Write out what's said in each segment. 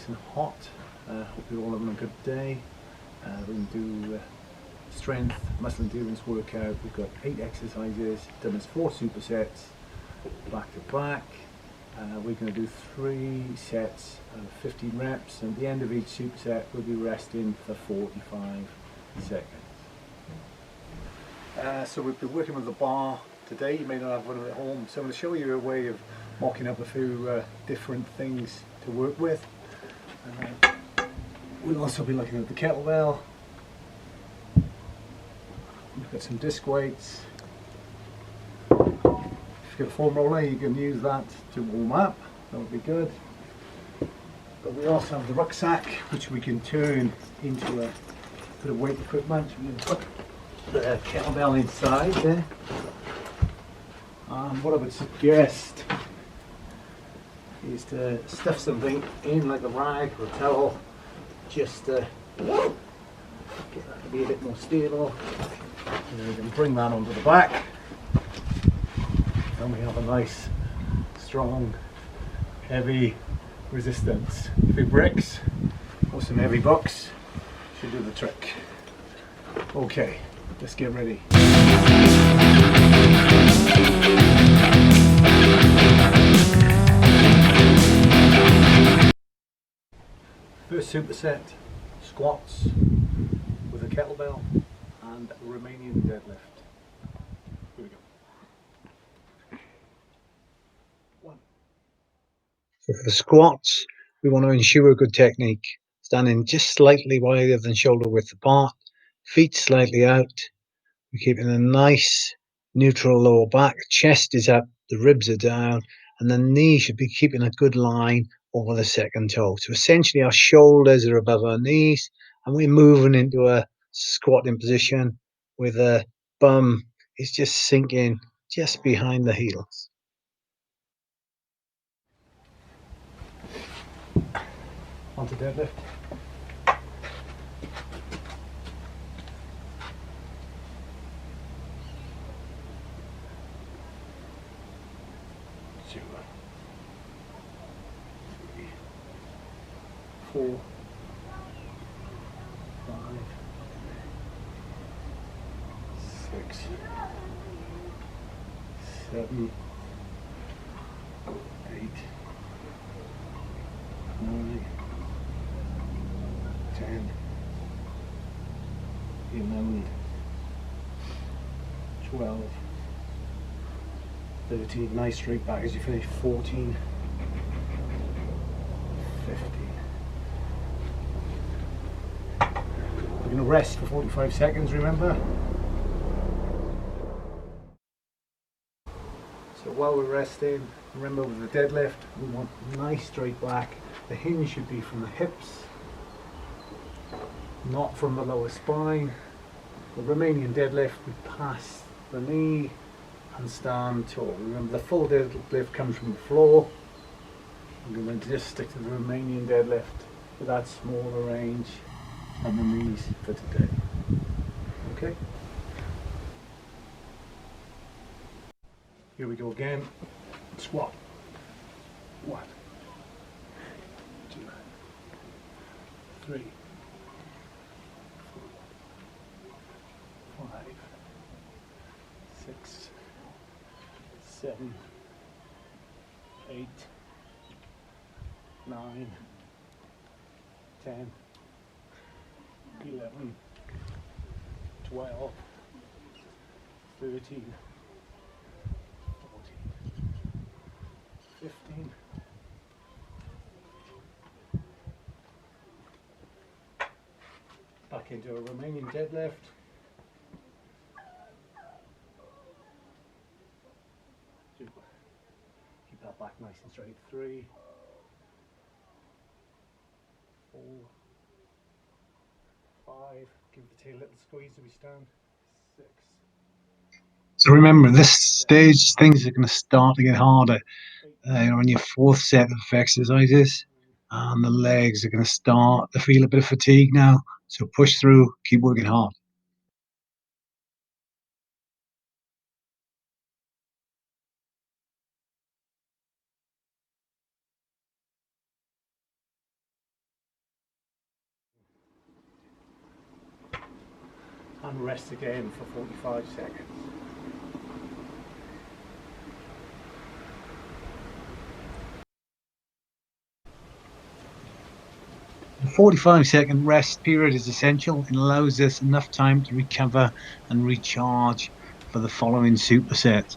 nice and hot. Hope you're all having a good day. We're going to do strength, muscle endurance workout. We've got 8 exercises, done as 4 supersets, back to back. We're going to do 3 sets of 15 reps, and at the end of each superset we'll be resting for 45 seconds. So we've been working with the bar today. You may not have one at home, so I'm going to show you a way of mocking up a few different things to work with. We'll also be looking at the kettlebell. We've got some disc weights. If you've got a foam roller, you can use that to warm up. That would be good. But we also have the rucksack, which we can turn into a bit of weight equipment. We can put the kettlebell inside there. What I would suggest is to stuff something in, like a rag or a towel, just to get that to be a bit more stable. And then we can bring that onto the back, and we have a nice, strong, heavy resistance. A few bricks or some heavy books should do the trick. Okay, let's get ready. First superset, squats with a kettlebell and a Romanian deadlift. Here we go. 1. So for the squats, we want to ensure a good technique. Standing just slightly wider than shoulder width apart, feet slightly out. We're keeping a nice neutral lower back, chest is up, the ribs are down, and the knee should be keeping a good line over the second toe. So essentially our shoulders are above our knees, and we're moving into a squatting position with a bum is just sinking just behind the heels. Onto deadlift. 2, 3, 4, 5, 6, 7, 8, 9, 10, 11, 12, 13, nice straight back as you finish, 14, 15. We're going to rest for 45 seconds, remember? So while we're resting, remember with the deadlift, we want nice straight back. The hinge should be from the hips, not from the lower spine. The Romanian deadlift, we pass the knee and stand tall. Remember, the full deadlift comes from the floor. I'm going to just stick to the Romanian deadlift with that smaller range on the knees for today. Okay? Here we go again. Squat. 1, 2, 3, 4, 5, 6, 7, 8, 9, 10, 11, 12, 13, 14, 15, 16. Back into a Romanian deadlift. Keep that back nice and straight. 3, 4, 5. Give the tail a little squeeze as we stand. 6. So remember, at this stage, things are going to start to get harder. You're on your 4th set of exercises, and the legs are going to start to feel a bit of fatigue now. So push through, keep working hard. and rest again for 45 seconds. The 45-second rest period is essential. It allows us enough time to recover and recharge for the following superset.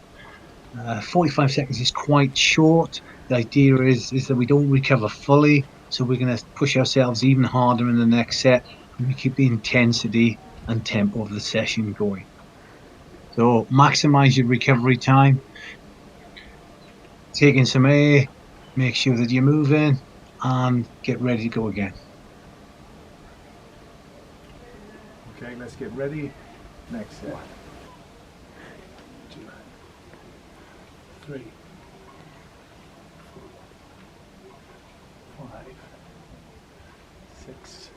45 seconds is quite short. The idea is that we don't recover fully, so we're going to push ourselves even harder in the next set, and we keep the intensity and tempo of the session going. So maximize your recovery time. Take in some air, make sure that you're moving, and get ready to go again. Okay, let's get ready. Next set. 1, 2, 3, 4, 5, 6.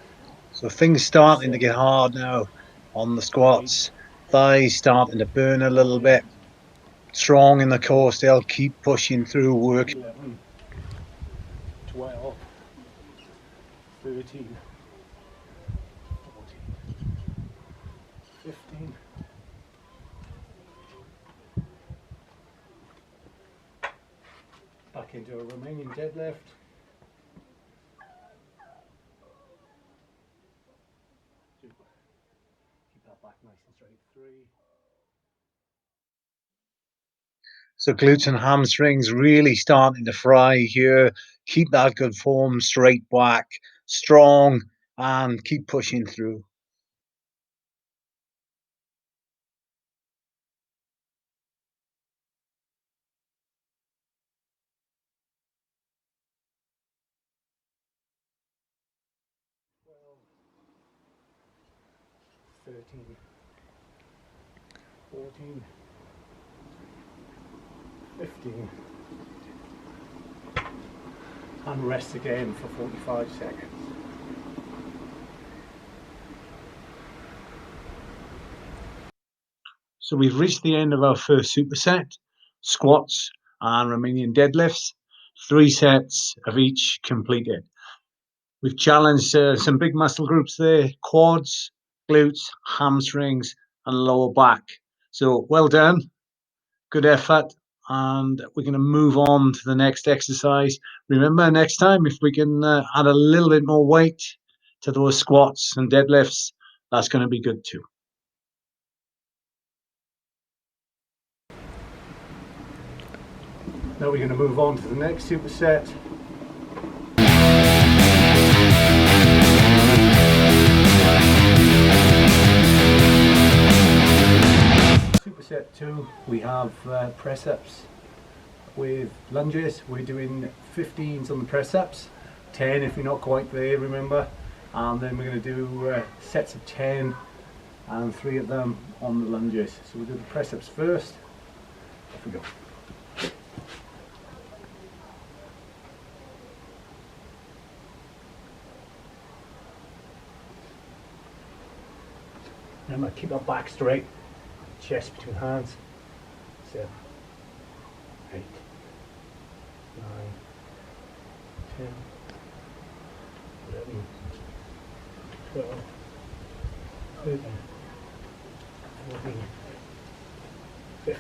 So things starting to get hard now on the squats. Thighs starting to burn a little bit. Strong in the core still. Keep pushing through work. 11, 12, 13, 14, 15. Back into a Romanian deadlift. Keep that back nice and straight. 3. So glutes and hamstrings really starting to fry here. Keep that good form, straight back, strong, and keep pushing through. Twelve, 13, 14, 15, and rest again for 45 seconds. So we've reached the end of our first superset, squats and Romanian deadlifts, 3 sets of each completed. We've challenged some big muscle groups there, quads, glutes, hamstrings and lower back. So well done, good effort, and we're going to move on to the next exercise. Remember, next time, if we can add a little bit more weight to those squats and deadlifts, that's going to be good too. Now we're going to move on to the next superset. Superset 2, we have press-ups with lunges. We're doing 15s on the press-ups, 10 if you're not quite there, remember, and then we're going to do sets of 10 and 3 of them on the lunges. So we'll do the press-ups first. Off we go. Remember, keep our back straight, chest between hands. 7, 8, 9, 10, 11, 12, 13, 14, 15.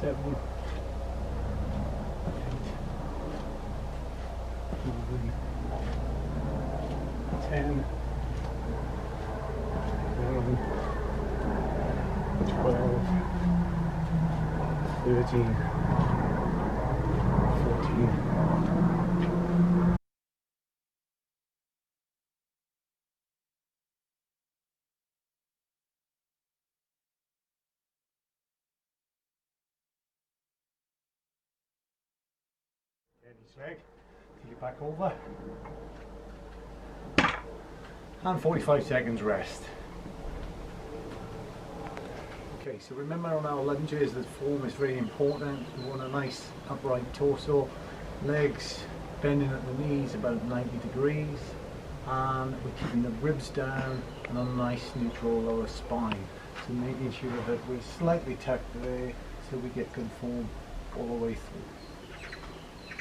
Seven, 8, 9, 10, 11, 12, 13, 14. Each leg, take it back over, and 45 seconds rest. Okay, so remember on our lunges that form is very important. We want a nice upright torso, legs bending at the knees about 90 degrees, and we're keeping the ribs down and a nice neutral lower spine. So making sure that we're slightly tucked there so we get good form all the way through.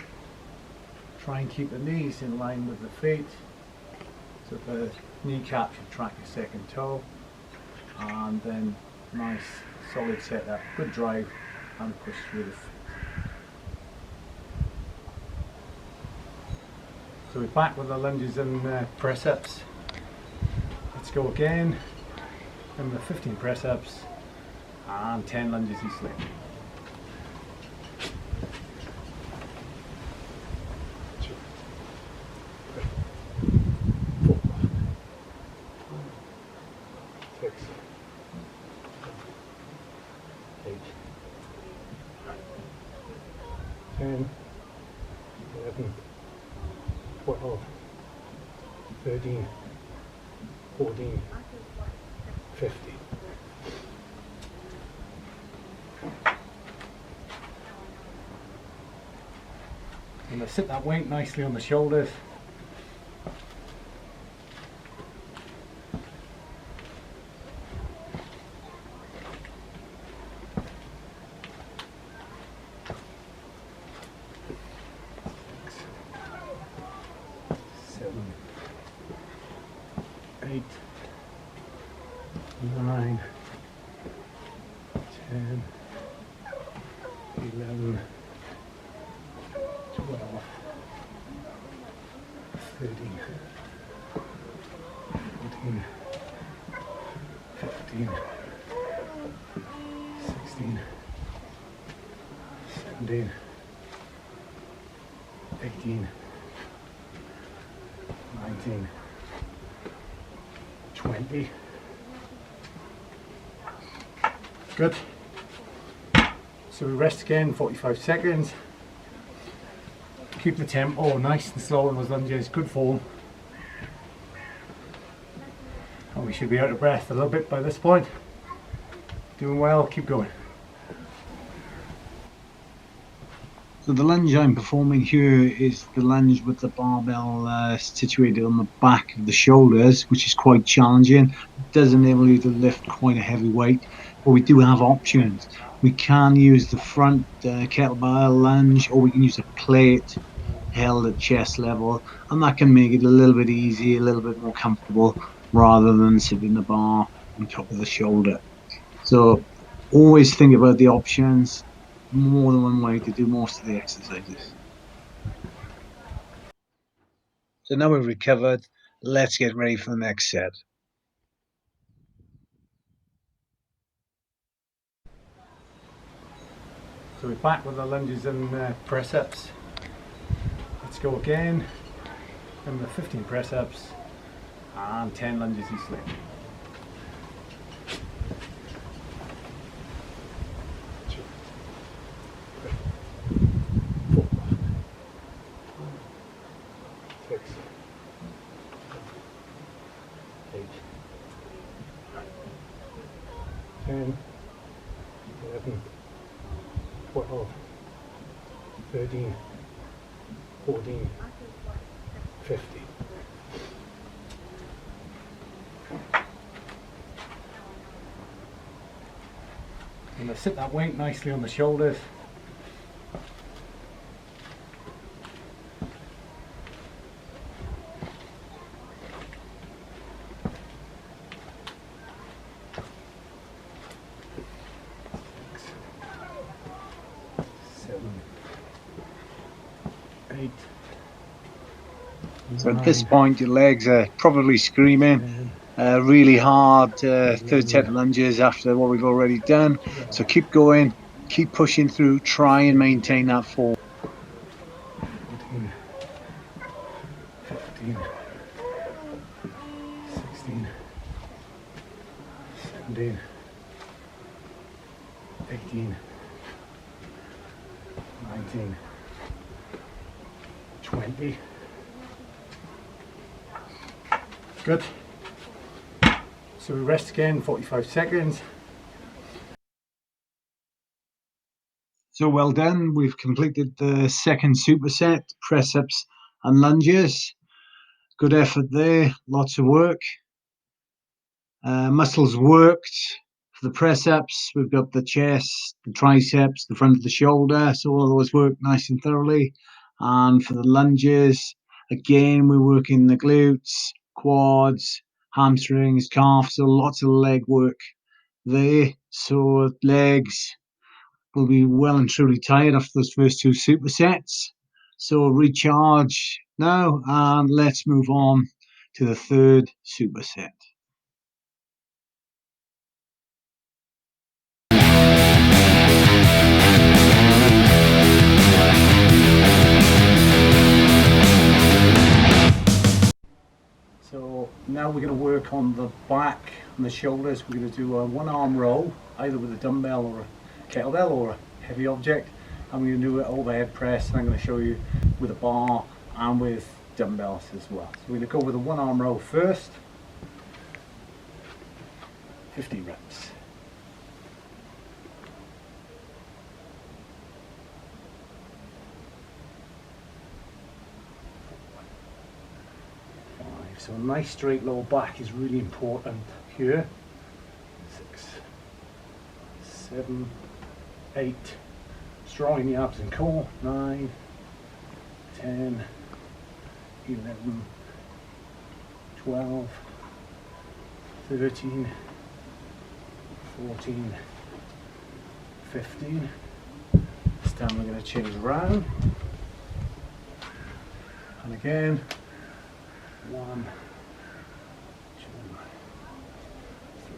Try and keep the knees in line with the feet, so the kneecap should track your second toe, and then nice solid setup, good drive and push through the feet. So we're back with the lunges and press ups. Let's go again. Remember 15 press ups and 10 lunges each leg. 4, 6, 8, 10, 11, 12, 13, 14, 15. I'm going to sit that weight nicely on the shoulders. Seven, 8, 9, 10, 11, 12, 13, 14, 15, 16, 17, 18, 19, 20. Good. So we rest again, 45 seconds. Keep the tempo nice and slow on those lunges, good form. And we should be out of breath a little bit by this point. Doing well, keep going. So the lunge I'm performing here is the lunge with the barbell situated on the back of the shoulders, which is quite challenging. It does enable you to lift quite a heavy weight, but we do have options. We can use the front kettlebell lunge, or we can use a plate held at chest level, and that can make it a little bit easier, a little bit more comfortable, rather than sitting the bar on top of the shoulder. So always think about the options. More than one way to do most of the exercises. So now we've recovered, let's get ready for the next set. So we're back with the lunges and press ups. Let's go again. Remember 15 press ups and 10 lunges each leg. 4, 6, 8, 10, 11, 12, 13, 14, 15. I'm going to sit that weight nicely on the shoulders. So at this point, your legs are probably screaming. Really hard third set of lunges after what we've already done. So keep going, keep pushing through, try and maintain that form. 14, 15, 16, 17, 18, 19, 20. Good. So we rest again, 45 seconds. So well done. We've completed the second superset, press ups and lunges. Good effort there, lots of work. Muscles worked. For the press ups, we've got the chest, the triceps, the front of the shoulder, so all of those work nice and thoroughly. And for the lunges, again, we're working the glutes, quads, hamstrings, calves, so lots of leg work there. So legs will be well and truly tired after those first two supersets. So recharge now, and let's move on to the third superset. So now we're going to work on the back and the shoulders. We're going to do a one arm row, either with a dumbbell or a kettlebell or a heavy object. And we're going to do an overhead press, and I'm going to show you with a bar and with dumbbells as well. So we're going to go with a one arm row first. 50 reps. So a nice straight low back is really important here. 6, 7, 8. Strong in the abs and core. 9, 10, 11, 12, 13, 14, 15. This time we're going to change around. And again. 1, 2, 3,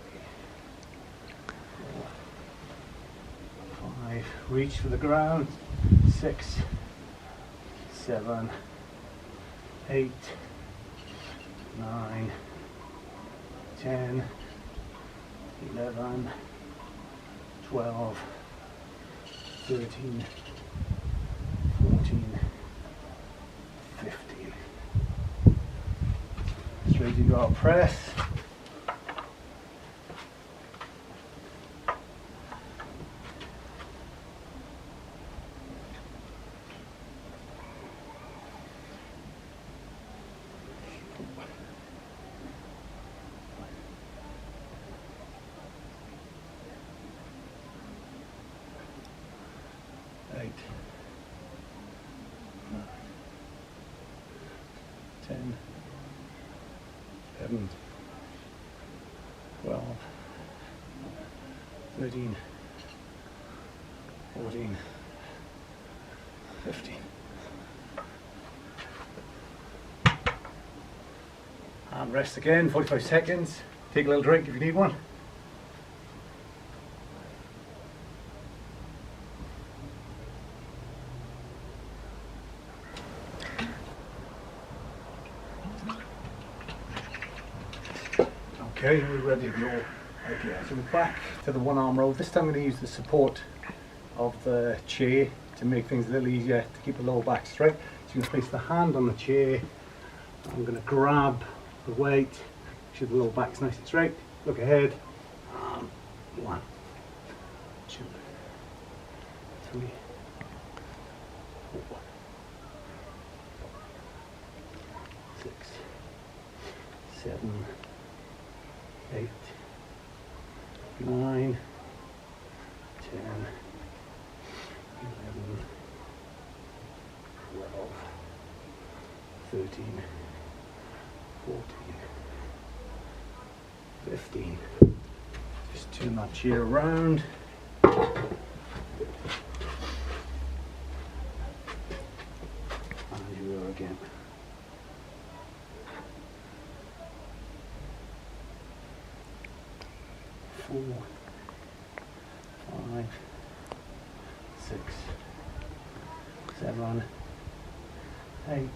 4, 5. Reach for the ground. 6, 7, 8, 9, 10, 11, 12, 13, 14, 15. Ready to go out press. Eight, 9, 10, 11, 12, 13, 14, 15. And rest again, 45 seconds. Take a little drink if you need one. Okay, we're ready to go. Okay, so we're back to the one arm row. This time I'm going to use the support of the chair to make things a little easier to keep the lower back straight. So you're going to place the hand on the chair. I'm going to grab the weight, make sure the lower back's nice and straight. Look ahead. 1, 2, 3, 4, 6, 7, 8, 9, 10, 11, 12, 13, 14, 15. Just turn that chair around. And you go again. 4, 5, 6, 7, 8,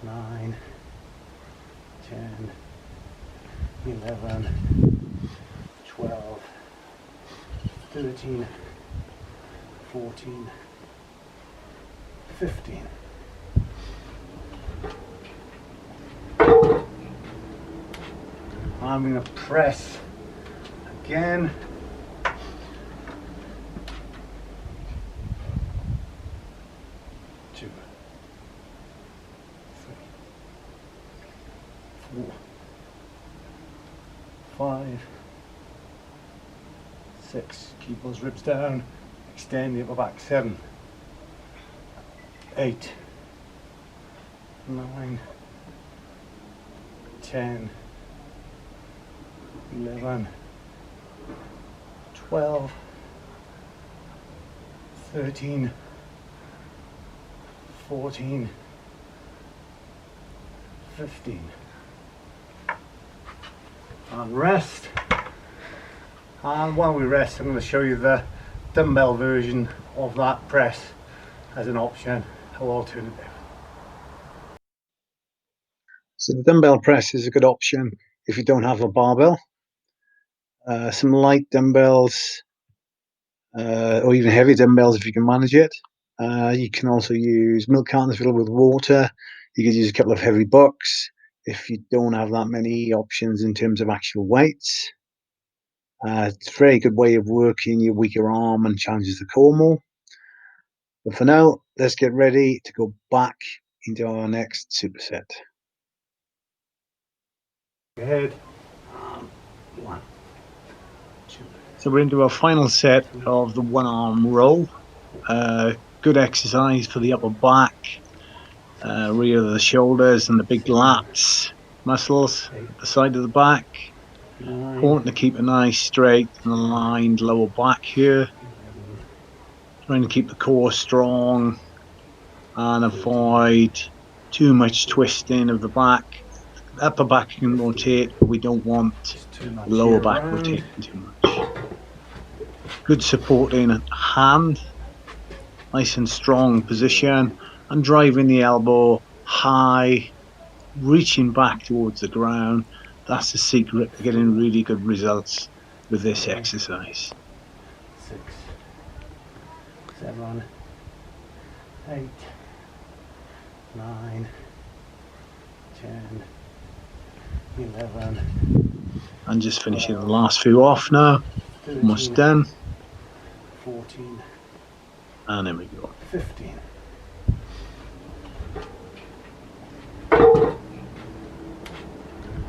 9, 10, 11, 12, 13, 14, 15. I'm going to press again. 2, 3, 4, 5, 6. Keep those ribs down. Extend the upper back. 7, 8, 9, 10, 11, 12, 13, 14, 15. And rest. And while we rest, I'm going to show you the dumbbell version of that press as an option or alternative. So the dumbbell press is a good option if you don't have a barbell. Some light dumbbells or even heavy dumbbells if you can manage it. You can also use milk cartons filled with water. You could use a couple of heavy bucks if you don't have that many options in terms of actual weights. It's a very good way of working your weaker arm and challenges the core more. But for now, let's get ready to go back into our next superset. Ahead. 1, 2. So we're into our final set of the one arm row. Good exercise for the upper back, rear of the shoulders and the big lats muscles at the side of the back. 9, Important to keep a nice straight and aligned lower back here. 11, Trying to keep the core strong and avoid too much twisting of the back. The upper back can rotate, but we don't want the lower back rotating too much. Good supporting hand, nice and strong position, and driving the elbow high, reaching back towards the ground. That's the secret to getting really good results with this exercise. 6, 7, 8, 9, 10, 11. And just finishing the last few off now. 13, Almost done. 14, And there we go. 15.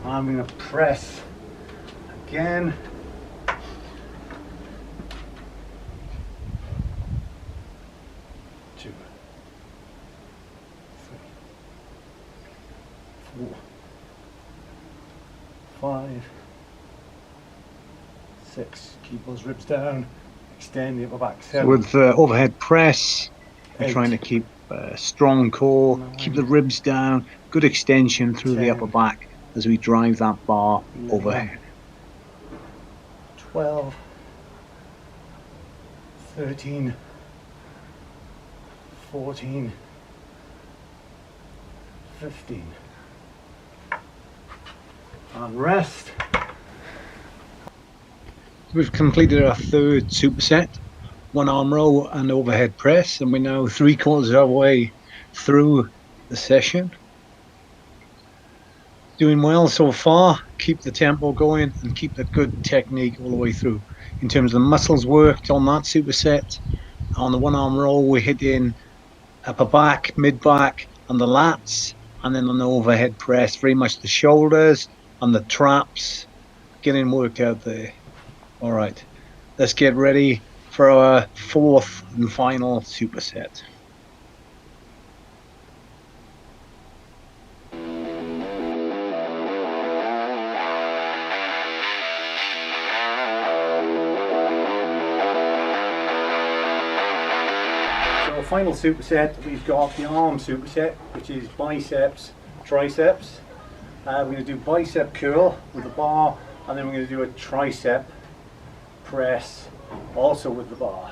I'm going to press again. 2, 3, 4, 5, 6. Keep those ribs down. Extend the upper back. 7. With overhead press, we're 8, trying to keep a strong core, 9, keep the ribs down, good extension through the upper 10, back as we drive that bar 11, overhead. 12, 13, 14, 15. And rest. We've completed our third superset, one arm row and overhead press, and we're now 3/4 of our way through the session. Doing well so far. Keep the tempo going and keep the good technique all the way through. In terms of the muscles worked on that superset, on the one arm row, we're hitting upper back, mid back, and the lats, and then on the overhead press, very much the shoulders and the traps getting worked out there. All right, let's get ready for our fourth and final superset. So final superset, we've got the arm superset, which is biceps, triceps. We're going to do bicep curl with the bar, and then we're going to do a tricep press also with the bar.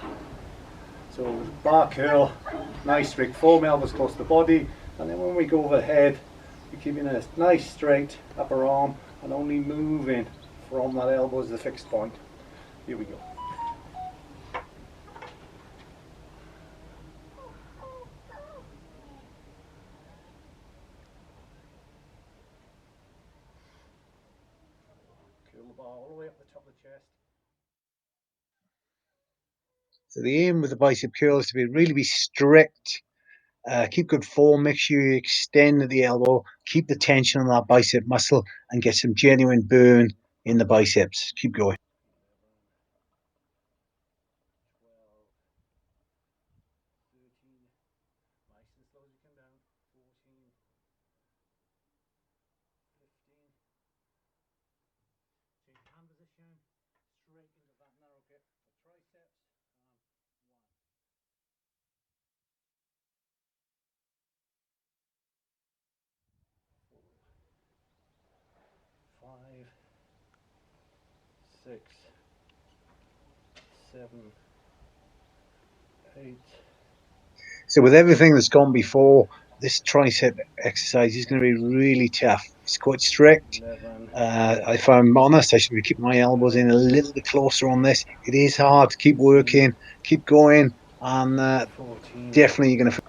So with bar curl, nice straight form, elbows close to the body, and then when we go overhead, we're keeping a nice straight upper arm and only moving from that elbow as the fixed point. Here we go. Curl the bar all the way up the top of the chest. So the aim with the bicep curl is to really be strict Keep good form. Make sure you extend the elbow. Keep the tension on that bicep muscle and get some genuine burn in the biceps. Keep going. 5, 6, 7, 8. So with everything that's gone before, this tricep exercise is going to be really tough. It's quite strict. 11, If I'm honest, I should be keeping my elbows in a little bit closer on this. It is hard to keep working, keep going, and 14, definitely you're going to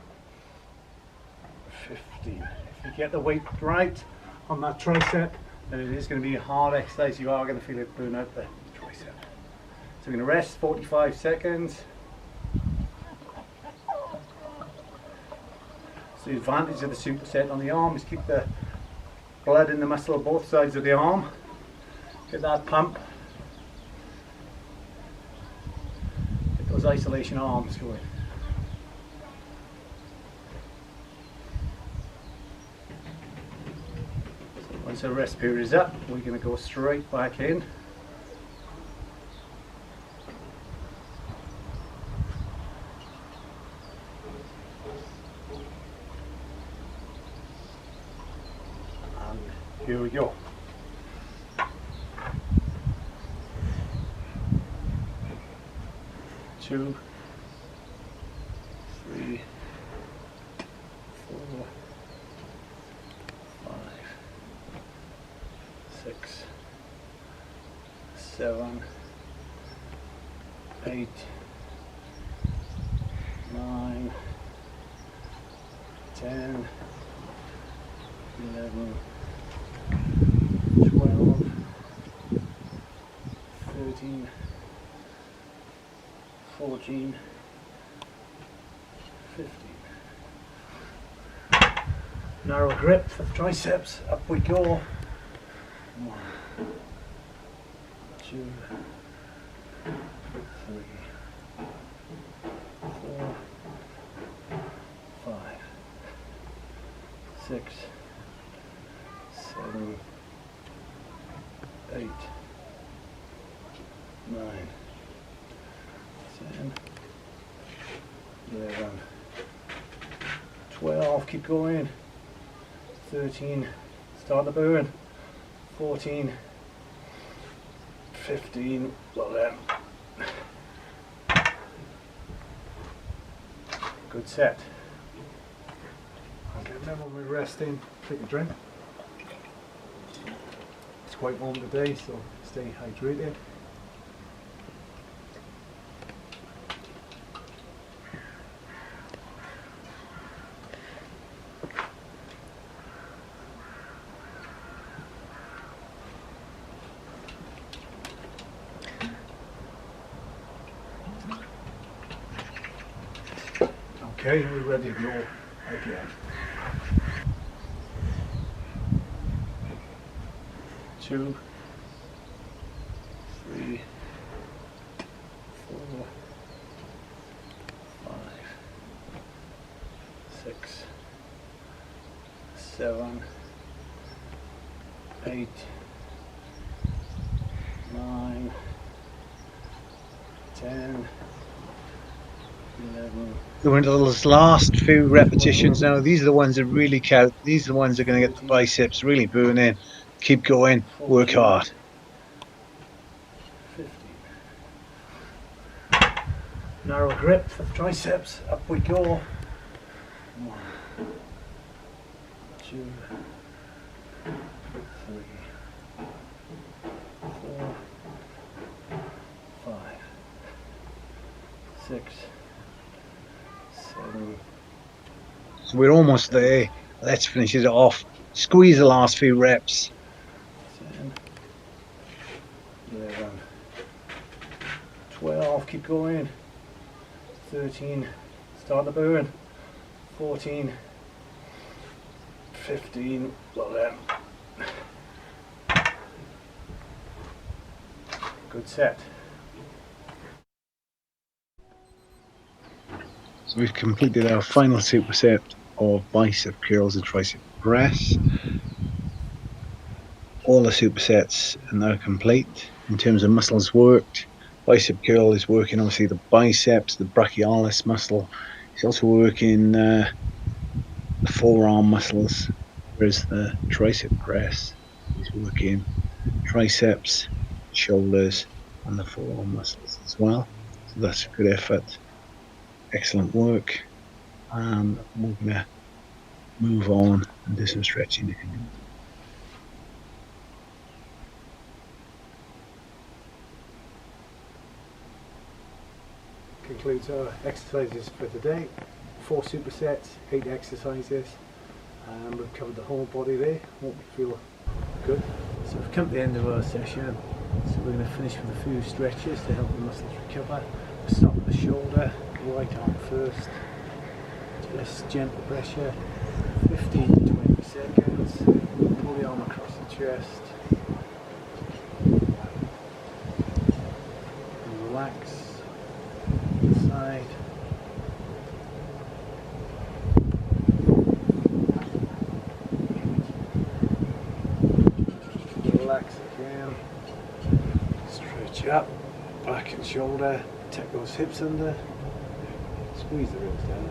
15. If you get the weight right on that tricep, then it is going to be a hard exercise. You are going to feel it burn out the tricep. So we're going to rest 45 seconds. So the advantage of the superset on the arm is keep the blood in the muscle on both sides of the arm. Get that pump. Get those isolation arms going. So once the rest period is up, we're going to go straight back in. Here we go. Two, 3, 4, 5, 6, 7, 8, 9, 10, 11, 12, 13, 14, 15. Narrow grip for the triceps, up we go. 1, 2, 3, 4, 5, 6, 7, 8, 9, 10, 11, 12, keep going, 13, start the burn, 14, 15, well then, good set. Okay, remember when we're resting, take a drink. It's quite warm today, so stay hydrated. Okay, we're ready to go again. 2, 3, 4, 5, 6, 7, 8, 9, 10, 11. go into those last few repetitions now. These are the ones that really count. These are the ones that are going to get the biceps really burning. Keep going, work 14, hard. 15. Narrow grip for the triceps, up we go. 1, 2, 3, 4, 5, 6, 7. So we're almost there. Let's finish it off. Squeeze the last few reps. 10, 11, 12, keep going, 13, start the burn, 14, 15, well good set. So we've completed our final superset of bicep curls and tricep press. All the supersets are now complete in terms of muscles worked. Bicep curl is working obviously the biceps, the brachialis muscle. It's also working the forearm muscles, whereas the tricep press is working triceps, shoulders, and the forearm muscles as well. So that's a good effort, excellent work, and we're going to move on and do some stretching now. Concludes our exercises for today. 4 supersets, 8 exercises, and we've covered the whole body there. Hope you feel good. So we've come to the end of our session, so we're going to finish with a few stretches to help the muscles recover. We'll start with the shoulder, right arm first, just gentle pressure, 15 to 20 seconds, pull the arm across the chest, and relax, side, relax again, stretch up, back and shoulder, tuck those hips under, squeeze the ribs down.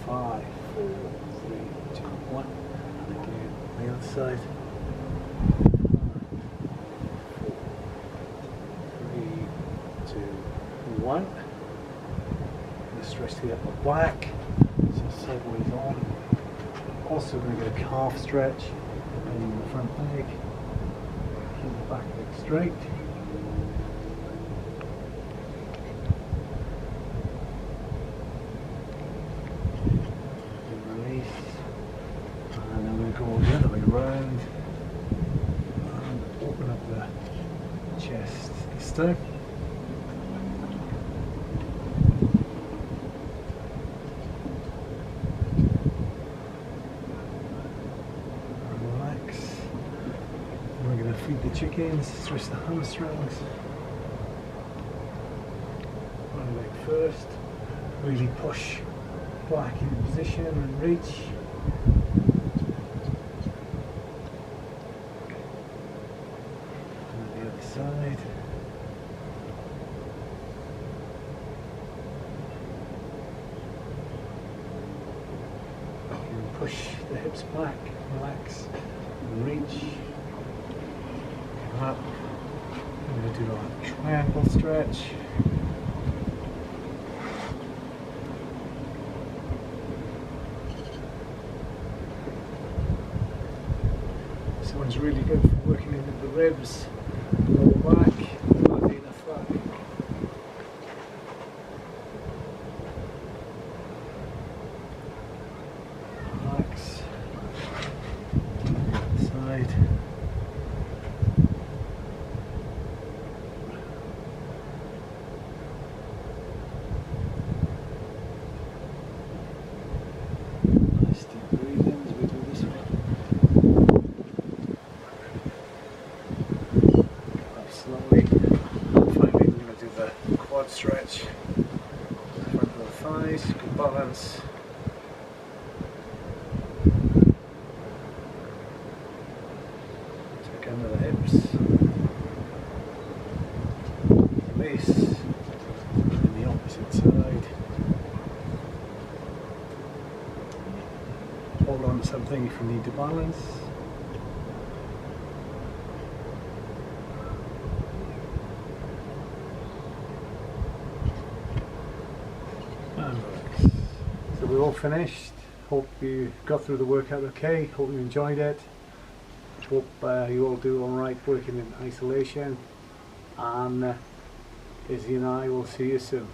Five, 4, 3, 2, 1, and again the other side. 5, 4, 3, 2, 1. And stretch the upper back, so sideways on. Also going to get a calf stretch, bending the front leg, keep the back leg straight. And then we're going to go the other way round and open up the chest this time. Relax. We're going to feed the chickens, stretch the hamstrings. One leg first. Really push back into position and reach. And the other side. And push the hips back, relax, and reach. Come up. I'm going to do a triangle stretch. This one's really good for working into the ribs, lower back, body in the front. Relax. Side. Nice deep breathing as we do this one. Slowly. Finally, we're going to do the quad stretch. Front of the thighs, good balance. Tuck under the hips. Release. And the opposite side. Hold on to something if you need to balance. So we're all finished. Hope you got through the workout okay. Hope you enjoyed it. Hope you all do alright working in isolation. And Izzy and I will see you soon.